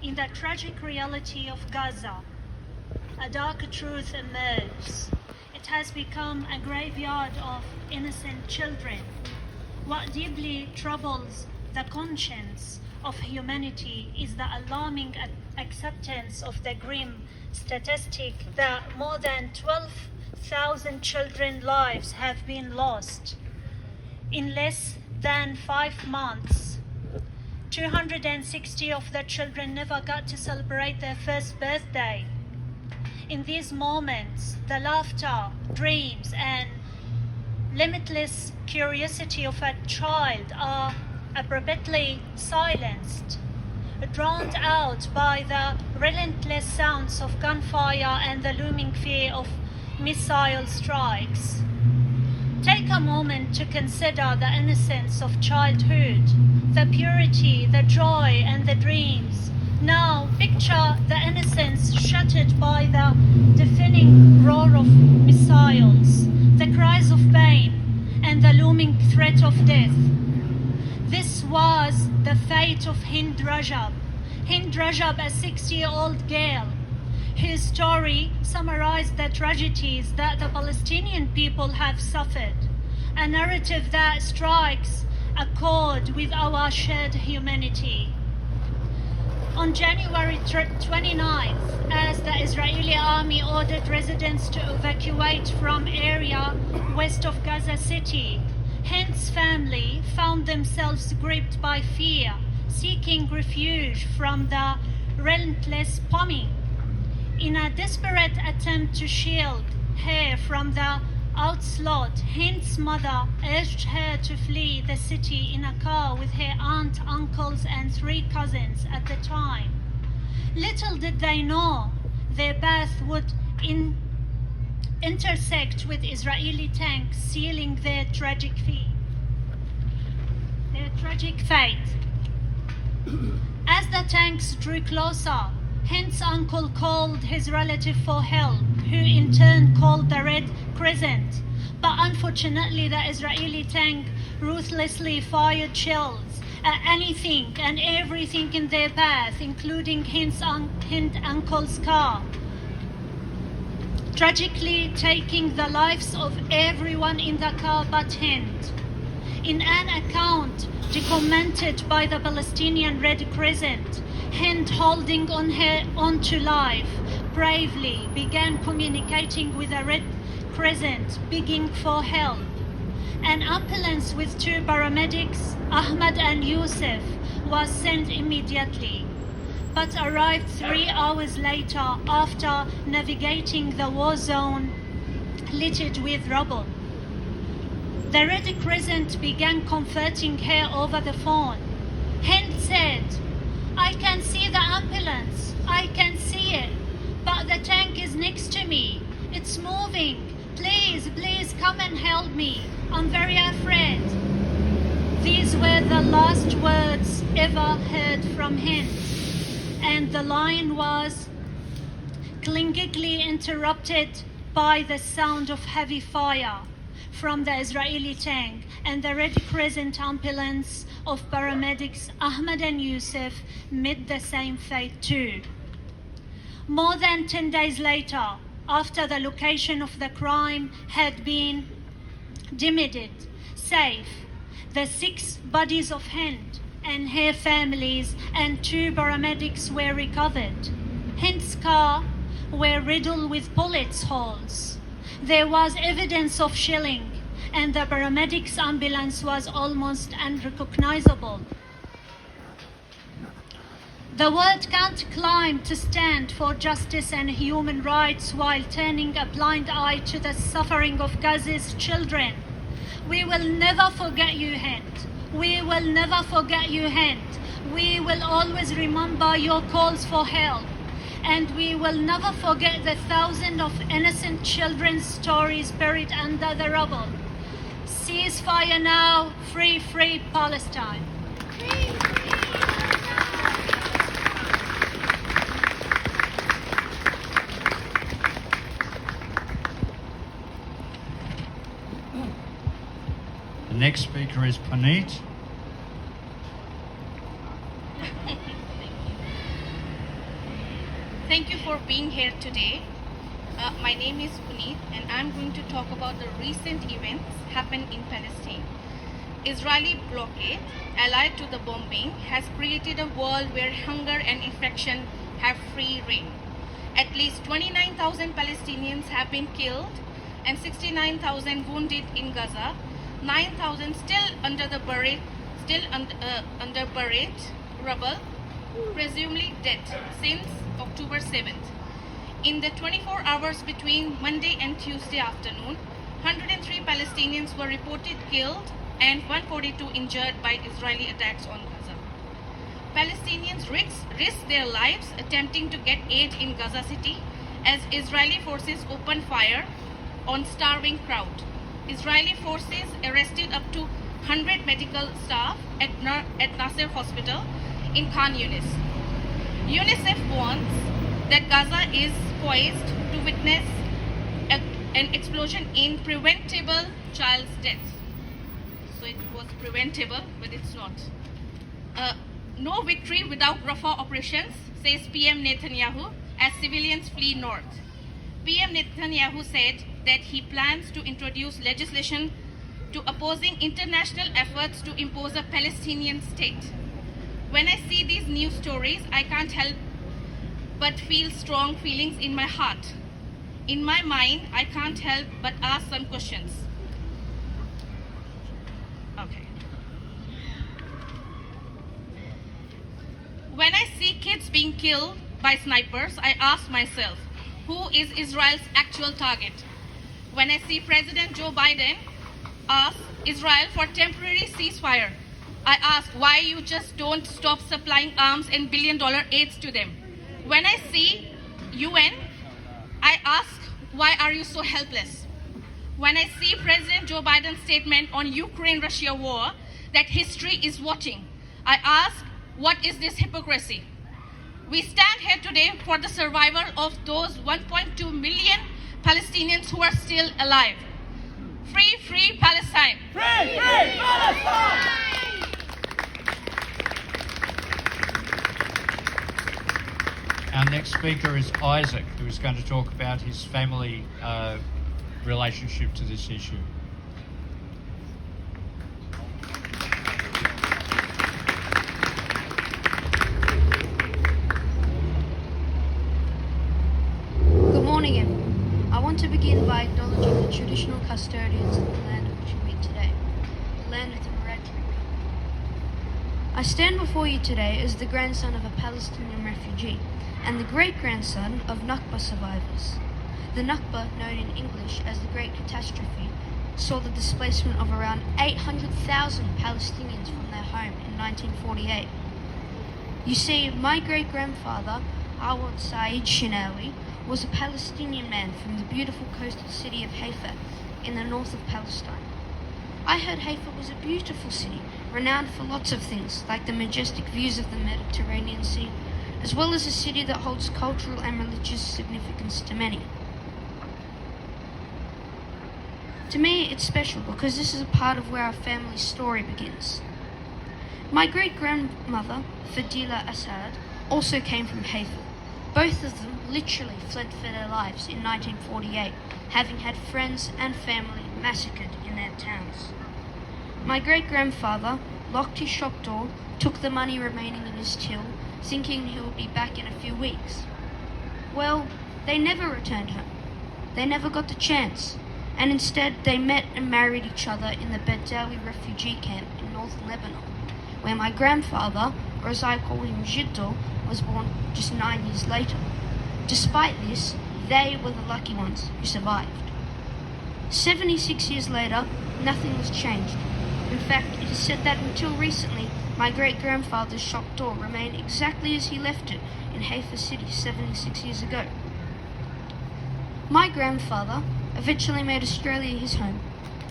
in the tragic reality of Gaza, a dark truth emerges. It has become a graveyard of innocent children. What deeply troubles the conscience of humanity is the alarming acceptance of the grim statistic that more than 12,000 children's lives have been lost in less than 5 months. 260 of the children never got to celebrate their first birthday. In these moments, the laughter, dreams, and limitless curiosity of a child are abruptly silenced, drowned out by the relentless sounds of gunfire and the looming fear of missile strikes. Take a moment to consider the innocence of childhood, the purity, the joy, and the dreams. Now picture the innocence shattered by the deafening roar of missiles, the cries of pain, and the looming threat of death. This was the fate of Hind Rajab. Hind Rajab, a 60-year-old girl, whose story summarized the tragedies that the Palestinian people have suffered, a narrative that strikes a chord with our shared humanity. On January 29th, as the Israeli army ordered residents to evacuate from area west of Gaza City, Hind's family found themselves gripped by fear, seeking refuge from the relentless bombing. In a desperate attempt to shield her from the onslaught, Hind's mother urged her to flee the city in a car with her aunt, uncles, and 3 cousins at the time. Little did they know their path would intersect with Israeli tanks, sealing their tragic fate. As the tanks drew closer, Hind's uncle called his relative for help, who in turn called the Red Crescent. But unfortunately, the Israeli tank ruthlessly fired shells at anything and everything in their path, including Hind's uncle's car, tragically taking the lives of everyone in the car but Hind. In an account documented by the Palestinian Red Crescent, Hind, holding on to life, bravely began communicating with the Red Crescent, begging for help. An ambulance with 2 paramedics, Ahmad and Yusuf, was sent immediately, but arrived 3 hours later after navigating the war zone littered with rubble. The Red Crescent began comforting her over the phone. Hind said, "I can see the ambulance, I can see it, but the tank is next to me. It's moving. Please, please come and help me. I'm very afraid." These were the last words ever heard from Hind, and the line was clingingly interrupted by the sound of heavy fire from the Israeli tank and the Red Crescent ambulance of paramedics Ahmad and Yusuf met the same fate too. More than 10 days later, after the location of the crime had been deemed safe, the 6 bodies of Hind and her families and 2 paramedics were recovered. Hind's car were riddled with bullet holes. There was evidence of shelling, and the paramedics' ambulance was almost unrecognizable. The world can't claim to stand for justice and human rights while turning a blind eye to the suffering of Gaza's children. We will never forget you, Hind. We will never forget you, Hind. We will always remember your calls for help. And we will never forget the thousands of innocent children's stories buried under the rubble. Ceasefire now, free, free Palestine. Free, free Palestine. The next speaker is Paneet. Thank you for being here today. My name is Puneet and I'm going to talk about the recent events happened in Palestine. Israeli blockade, allied to the bombing, has created a world where hunger and infection have free reign. At least 29,000 Palestinians have been killed and 69,000 wounded in Gaza, 9,000 still under buried rubble, presumably dead since October 7th. In the 24 hours between Monday and Tuesday afternoon, 103 Palestinians were reported killed and 142 injured by Israeli attacks on Gaza. Palestinians risked their lives attempting to get aid in Gaza City as Israeli forces opened fire on starving crowd. Israeli forces arrested up to 100 medical staff at Nasser Hospital in Khan Yunis. UNICEF warns that Gaza is poised to witness an explosion in preventable child deaths. So it was preventable, but it's not. No victory without Rafah operations, says PM Netanyahu, as civilians flee north. PM Netanyahu said that he plans to introduce legislation to opposing international efforts to impose a Palestinian state. When I see these news stories, I can't help but feel strong feelings in my heart. In my mind, I can't help but ask some questions. Okay. When I see kids being killed by snipers, I ask myself, who is Israel's actual target? When I see President Joe Biden ask Israel for temporary ceasefire, I ask why you just don't stop supplying arms and billion-dollar aids to them. When I see UN, I ask, why are you so helpless? When I see President Joe Biden's statement on Ukraine-Russia war that history is watching, I ask, what is this hypocrisy? We stand here today for the survival of those 1.2 million Palestinians who are still alive. Free, free Palestine! Free, free Palestine! Our next speaker is Isaac, who is going to talk about his family relationship to this issue. Good morning, everyone. I want to begin by acknowledging the traditional custodians of the land on which we meet today, the land of the Wiradjuri people. I stand before you today as the grandson of a Palestinian refugee and the great-grandson of Nakba survivors. The Nakba, known in English as the Great Catastrophe, saw the displacement of around 800,000 Palestinians from their home in 1948. You see, my great-grandfather, Awad Saeed Shinawi, was a Palestinian man from the beautiful coastal city of Haifa in the north of Palestine. I heard Haifa was a beautiful city, renowned for lots of things, like the majestic views of the Mediterranean Sea, as well as a city that holds cultural and religious significance to many. To me, it's special because this is a part of where our family's story begins. My great-grandmother, Fadila Assad, also came from Haifa. Both of them literally fled for their lives in 1948, having had friends and family massacred in their towns. My great-grandfather locked his shop door, took the money remaining in his till, thinking he would be back in a few weeks. Well, they never returned home. They never got the chance, and instead they met and married each other in the Bedawi refugee camp in northern Lebanon, where my grandfather, or as I call him Jiddo, was born just 9 years later. Despite this, they were the lucky ones who survived. 76 years later, nothing was changed. In fact, it is said that until recently, my great-grandfather's shop door remained exactly as he left it in Haifa City 76 years ago. My grandfather eventually made Australia his home.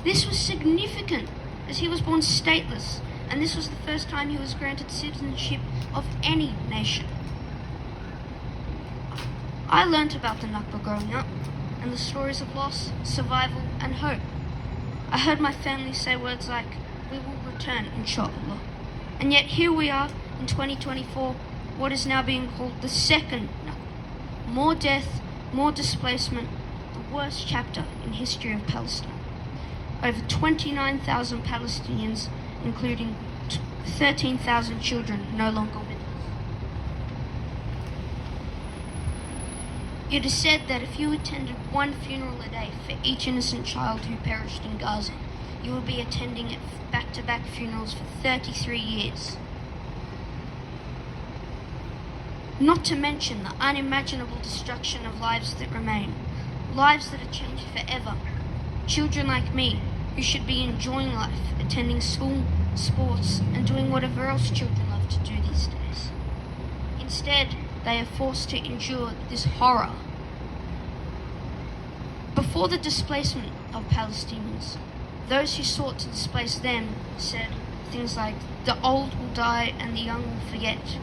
This was significant, as he was born stateless, and this was the first time he was granted citizenship of any nation. I learnt about the Nakba growing up, and the stories of loss, survival, and hope. I heard my family say words like, "We will return, inshallah." And yet here we are in 2024, what is now being called the second Nakba. More death, more displacement, the worst chapter in history of Palestine. Over 29,000 Palestinians, including 13,000 children, no longer with us. It is said that if you attended one funeral a day for each innocent child who perished in Gaza, you will be attending it back-to-back funerals for 33 years. Not to mention the unimaginable destruction of lives that remain, lives that are changed forever. Children like me, who should be enjoying life, attending school, sports, and doing whatever else children love to do these days. Instead, they are forced to endure this horror. Before the displacement of Palestinians, those who sought to displace them said things like, "The old will die and the young will forget."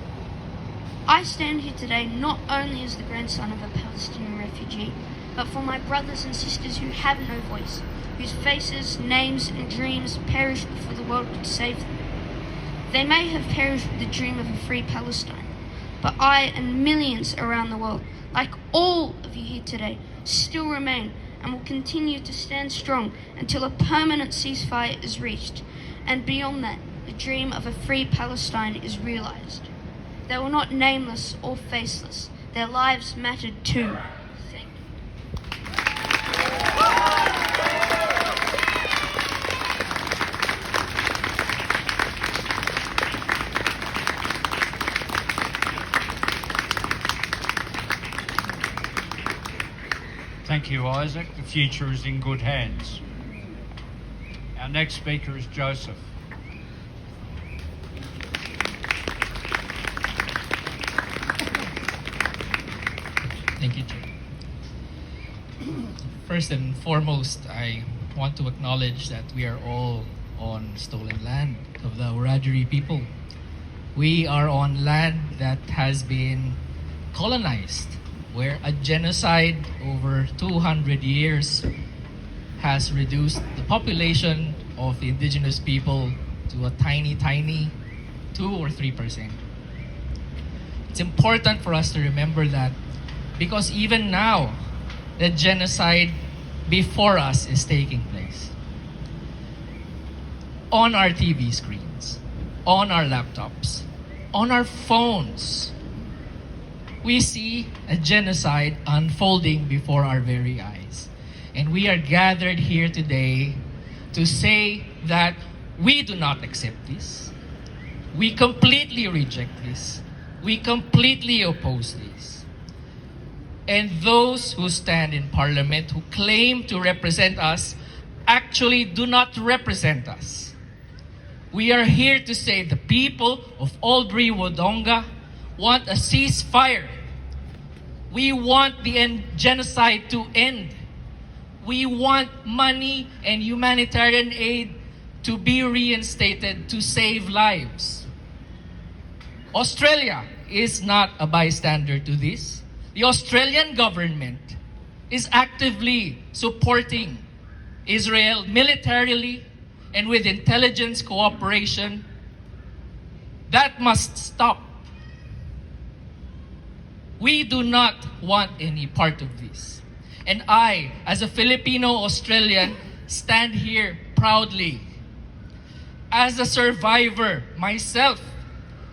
I stand here today not only as the grandson of a Palestinian refugee, but for my brothers and sisters who have no voice, whose faces, names, and dreams perished before the world could save them. They may have perished with the dream of a free Palestine, but I and millions around the world, like all of you here today, still remain and will continue to stand strong until a permanent ceasefire is reached, and beyond that, the dream of a free Palestine is realized. They were not nameless or faceless. Their lives mattered too. Thank you. Thank you, Isaac. The future is in good hands. Our next speaker is Joseph. Thank you, Chair. First and foremost, I want to acknowledge that we are all on stolen land of the Wiradjuri people. We are on land that has been colonized, where a genocide over 200 years has reduced the population of the indigenous people to a tiny 2 or 3%. It's important for us to remember that, because even now, the genocide before us is taking place. On our TV screens, on our laptops, on our phones, we see a genocide unfolding before our very eyes. And we are gathered here today to say that we do not accept this. We completely reject this. We completely oppose this. And those who stand in Parliament who claim to represent us actually do not represent us. We are here to say the people of Albury, Wodonga want a ceasefire. We want the genocide to end. We want money and humanitarian aid to be reinstated to save lives. Australia is not a bystander to this. The Australian government is actively supporting Israel militarily and with intelligence cooperation. That must stop. We do not want any part of this. And I, as a Filipino-Australian, stand here proudly. As a survivor myself,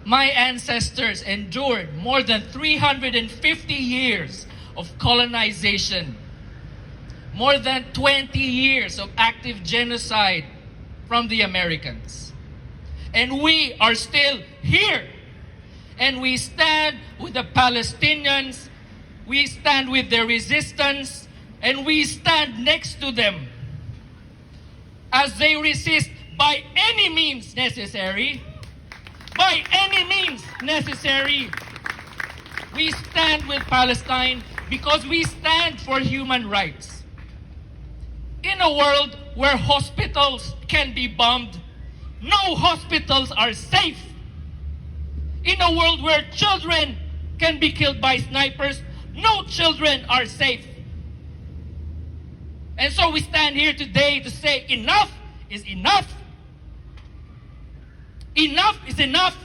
my ancestors endured more than 350 years of colonization, more than 20 years of active genocide from the Americans. And we are still here. And we stand with the Palestinians, we stand with their resistance, and we stand next to them as they resist by any means necessary. By any means necessary. We stand with Palestine because we stand for human rights. In a world where hospitals can be bombed, no hospitals are safe. In a world where children can be killed by snipers, no children are safe. And so we stand here today to say enough is enough. Enough is enough.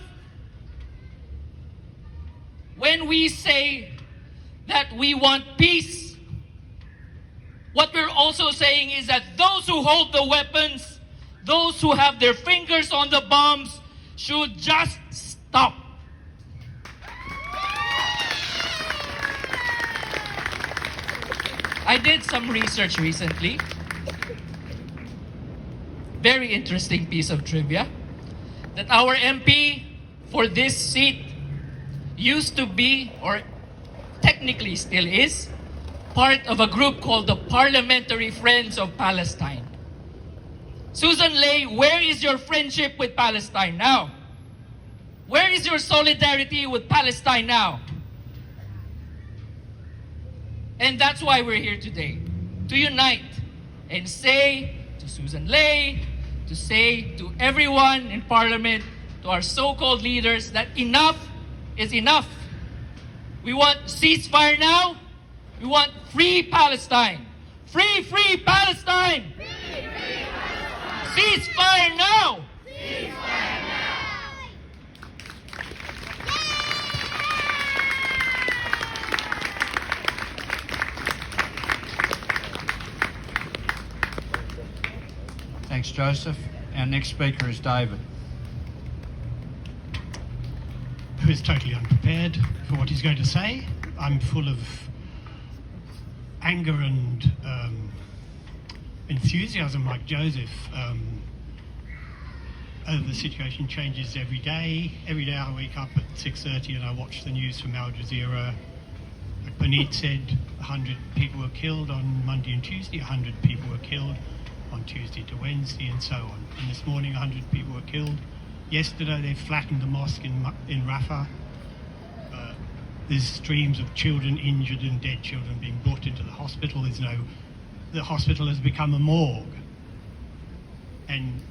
When we say that we want peace. What we're also saying is that those who hold the weapons, those who have their fingers on the bombs, should just stop. I did some research recently. Very interesting piece of trivia. That our MP for this seat used to be, or technically still is, part of a group called the Parliamentary Friends of Palestine. Susan Ley, where is your friendship with Palestine now? Where is your solidarity with Palestine now? And that's why we're here today, to unite and say to Susan Ley, to say to everyone in Parliament, to our so-called leaders, that enough is enough. We want ceasefire now. We want free Palestine. Free Palestine! Free Palestine! Ceasefire now! Ceasefire now! Thanks, Joseph. Our next speaker is David. Who is totally unprepared for what he's going to say. I'm full of anger and enthusiasm like Joseph over the situation. Changes every day. Every day I wake up at 6:30 and I watch the news from Al Jazeera. Like Puneet said, 100 people were killed on Monday and Tuesday, 100 people were killed on Tuesday to Wednesday, and so on. And this morning 100 people were killed. Yesterday they flattened the mosque in Rafah. There's streams of children injured and dead children being brought into the hospital. The hospital has become a morgue. And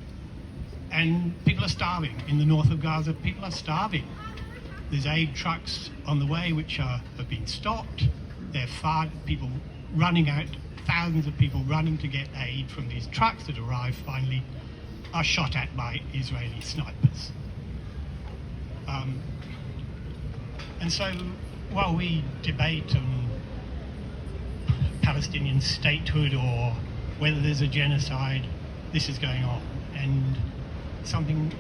people are starving. In the north of Gaza, people are starving. There's aid trucks on the way which have been stopped. There are people running out, thousands of people running to get aid from these trucks that arrive finally, are shot at by Israeli snipers. And so, while we debate on Palestinian statehood or whether there's a genocide, this is going on, and something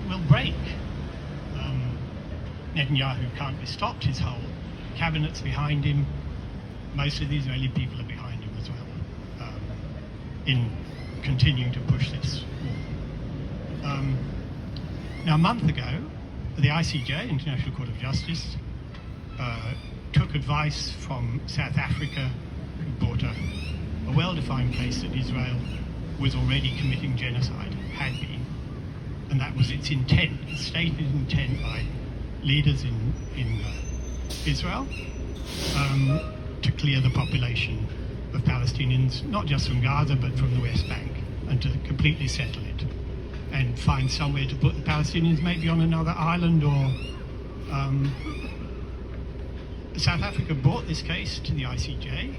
will break. Netanyahu can't be stopped. His whole cabinet's behind him. Most of the Israeli people are behind him as well, in continuing to push this war. Now, a month ago, the ICJ, International Court of Justice, took advice from South Africa, who brought a well-defined case that Israel was already committing genocide, had been, and that was its intent, its stated intent by leaders in Israel, to clear the population of Palestinians, not just from Gaza, but from the West Bank, and to completely settle it, and find somewhere to put the Palestinians, maybe on another island, or South Africa brought this case to the ICJ,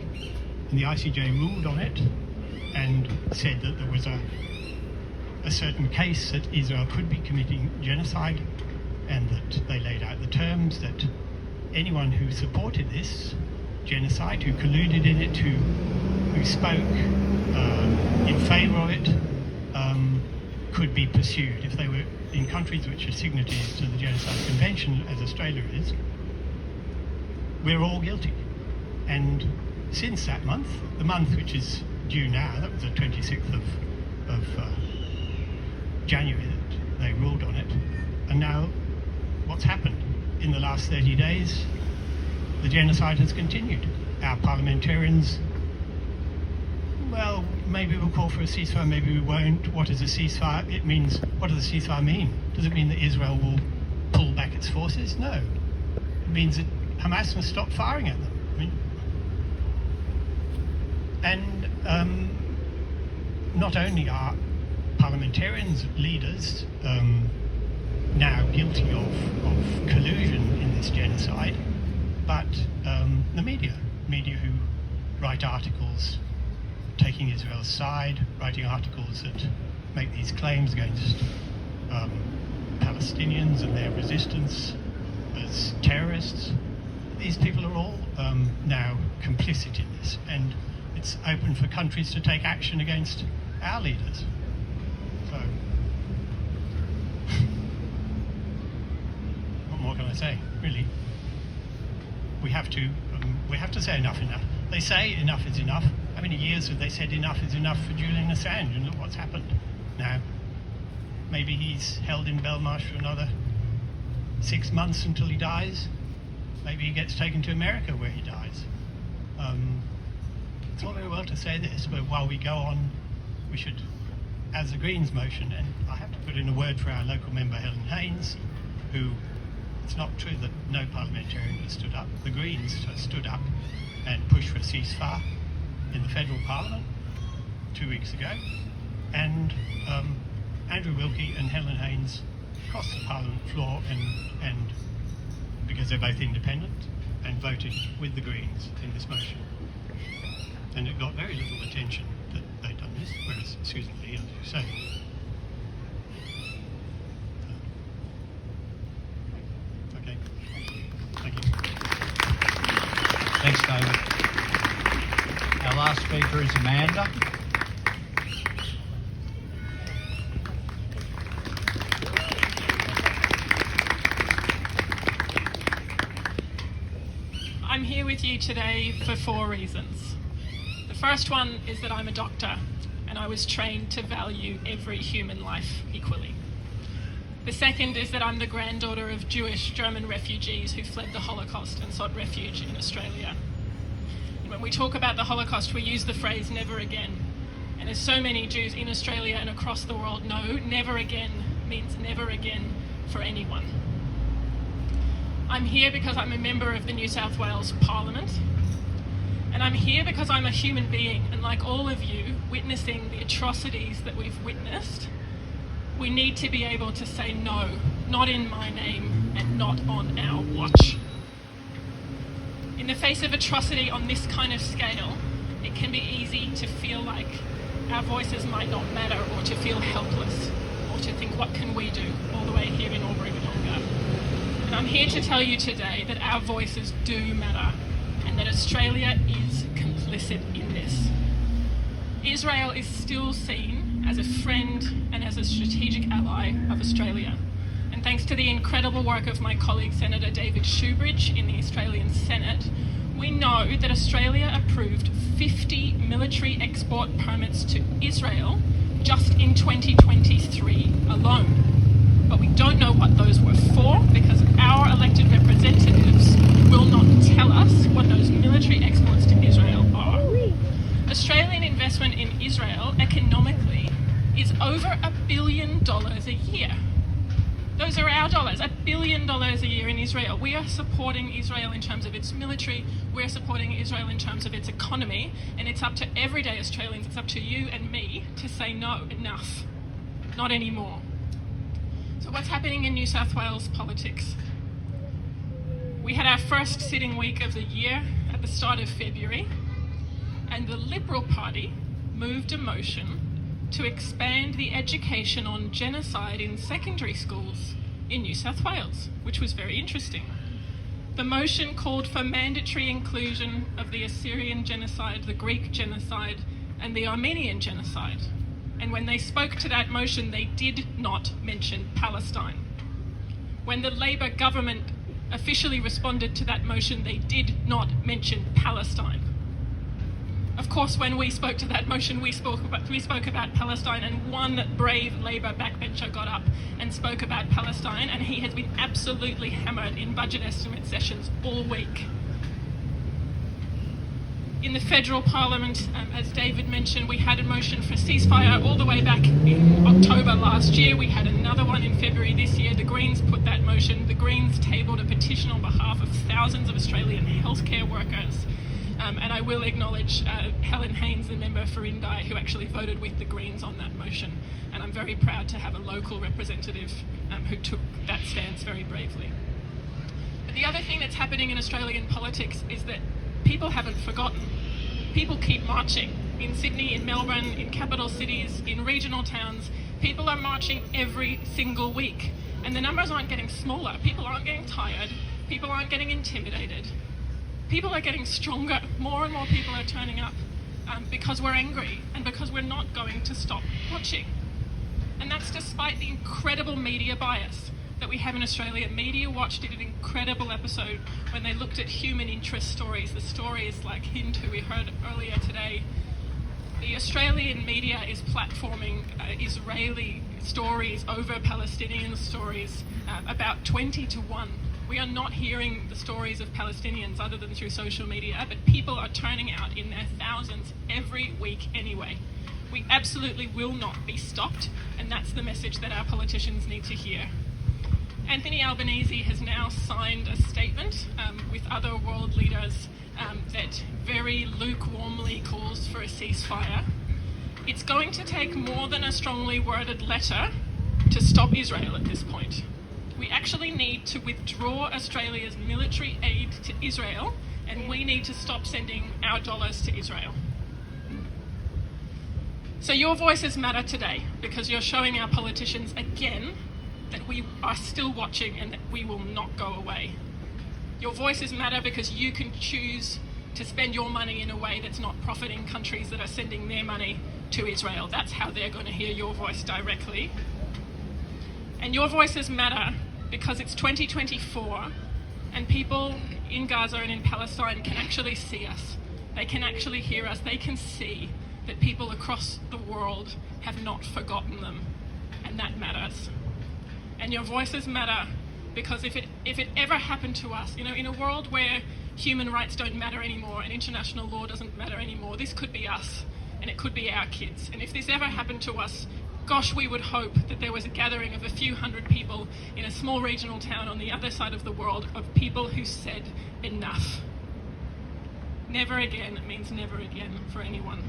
and the ICJ ruled on it and said that there was a certain case that Israel could be committing genocide, and that they laid out the terms that anyone who supported this genocide, who colluded in it, who spoke in favour of it, could be pursued. If they were in countries which are signatories to the Genocide Convention, as Australia is, we're all guilty. And since that month, the month which is due now, that was the 26th of January that they ruled on it, and now what's happened? In the last 30 days, the genocide has continued. Our parliamentarians, well, maybe we'll call for a ceasefire, maybe we won't. What is a ceasefire? What does a ceasefire mean? Does it mean that Israel will pull back its forces? No. It means that Hamas must stop firing at them. Not only are parliamentarians, leaders, now guilty of collusion in this genocide, but the media who write articles taking Israel's side, writing articles that make these claims against Palestinians and their resistance as terrorists. these people are all now complicit in this, and it's open for countries to take action against our leaders. So, what more can I say? Really, we have to say enough. They say enough is enough. How many years have they said enough is enough for Julian Assange? And look what's happened now. Maybe he's held in Belmarsh for another 6 months until he dies. Maybe he gets taken to America where he dies. It's all very well to say this, but while we go on, we should, as the Greens motion, and I have to put in a word for our local member Helen Haynes, who, it's not true that no parliamentarian has stood up. The Greens stood up and pushed for a ceasefire in the federal parliament 2 weeks ago, and Andrew Wilkie and Helen Haynes crossed the parliament floor and because they're both independent, and voted with the Greens in this motion. And it got very little attention that they'd done this, whereas Susan Lee, as you say. Okay. Thank you. Thanks, David. Our last speaker is Amanda. I'm here with you today for 4 reasons. The first one is that I'm a doctor and I was trained to value every human life equally. The second is that I'm the granddaughter of Jewish German refugees who fled the Holocaust and sought refuge in Australia. And when we talk about the Holocaust, we use the phrase never again. And as so many Jews in Australia and across the world know, never again means never again for anyone. I'm here because I'm a member of the New South Wales Parliament, and I'm here because I'm a human being, and like all of you, witnessing the atrocities that we've witnessed, we need to be able to say no, not in my name and not on our watch. In the face of atrocity on this kind of scale, it can be easy to feel like our voices might not matter, or to feel helpless, or to think, what can we do, all the way here in Albury, Wodonga. And I'm here to tell you today that our voices do matter, and that Australia is complicit in this. Israel is still seen as a friend and as a strategic ally of Australia. And thanks to the incredible work of my colleague Senator David Shoebridge in the Australian Senate, we know that Australia approved 50 military export permits to Israel just in 2023 alone. But we don't know what those were for, because our elected representatives will not tell us what those military exports to Israel are. Australian investment in Israel economically is over $1 billion a year. Those are our dollars, $1 billion a year in Israel. We are supporting Israel in terms of its military, we're supporting Israel in terms of its economy, and it's up to everyday Australians, it's up to you and me to say no, enough, not anymore. So what's happening in New South Wales politics? We had our first sitting week of the year at the start of February, and the Liberal Party moved a motion to expand the education on genocide in secondary schools in New South Wales, which was very interesting. The motion called for mandatory inclusion of the Assyrian genocide, the Greek genocide, and the Armenian genocide. And when they spoke to that motion, they did not mention Palestine. When the Labor government officially responded to that motion, they did not mention Palestine. Of course, when we spoke to that motion, we spoke about Palestine, and one brave Labor backbencher got up and spoke about Palestine, and he has been absolutely hammered in budget estimate sessions all week. In the federal parliament, as David mentioned, we had a motion for ceasefire all the way back in October last year. We had another one in February this year. The Greens put that motion. The Greens tabled a petition on behalf of thousands of Australian healthcare workers. And I will acknowledge Helen Haynes, the member for Indi, who actually voted with the Greens on that motion. And I'm very proud to have a local representative who took that stance very bravely. But the other thing that's happening in Australian politics is that people haven't forgotten. People keep marching. In Sydney, in Melbourne, in capital cities, in regional towns, people are marching every single week. And the numbers aren't getting smaller. People aren't getting tired. People aren't getting intimidated. People are getting stronger. More and more people are turning up because we're angry and because we're not going to stop watching. And that's despite the incredible media bias that we have in Australia. Media Watch did an incredible episode when they looked at human interest stories, the stories like Hind, who we heard earlier today. The Australian media is platforming Israeli stories over Palestinian stories about 20 to 1. We are not hearing the stories of Palestinians other than through social media, but people are turning out in their thousands every week anyway. We absolutely will not be stopped, and that's the message that our politicians need to hear. Anthony Albanese has now signed a statement with other world leaders that very lukewarmly calls for a ceasefire. It's going to take more than a strongly worded letter to stop Israel at this point. We actually need to withdraw Australia's military aid to Israel, and we need to stop sending our dollars to Israel. So your voices matter today because you're showing our politicians again that we are still watching and that we will not go away. Your voices matter because you can choose to spend your money in a way that's not profiting countries that are sending their money to Israel. That's how they're going to hear your voice directly. And your voices matter because it's 2024 and people in Gaza and in Palestine can actually see us. They can actually hear us. They can see that people across the world have not forgotten them, and that matters. And your voices matter because if it ever happened to us, in a world where human rights don't matter anymore and international law doesn't matter anymore, this could be us and it could be our kids. And if this ever happened to us, gosh, we would hope that there was a gathering of a few hundred people in a small regional town on the other side of the world of people who said enough. Never again means never again for anyone.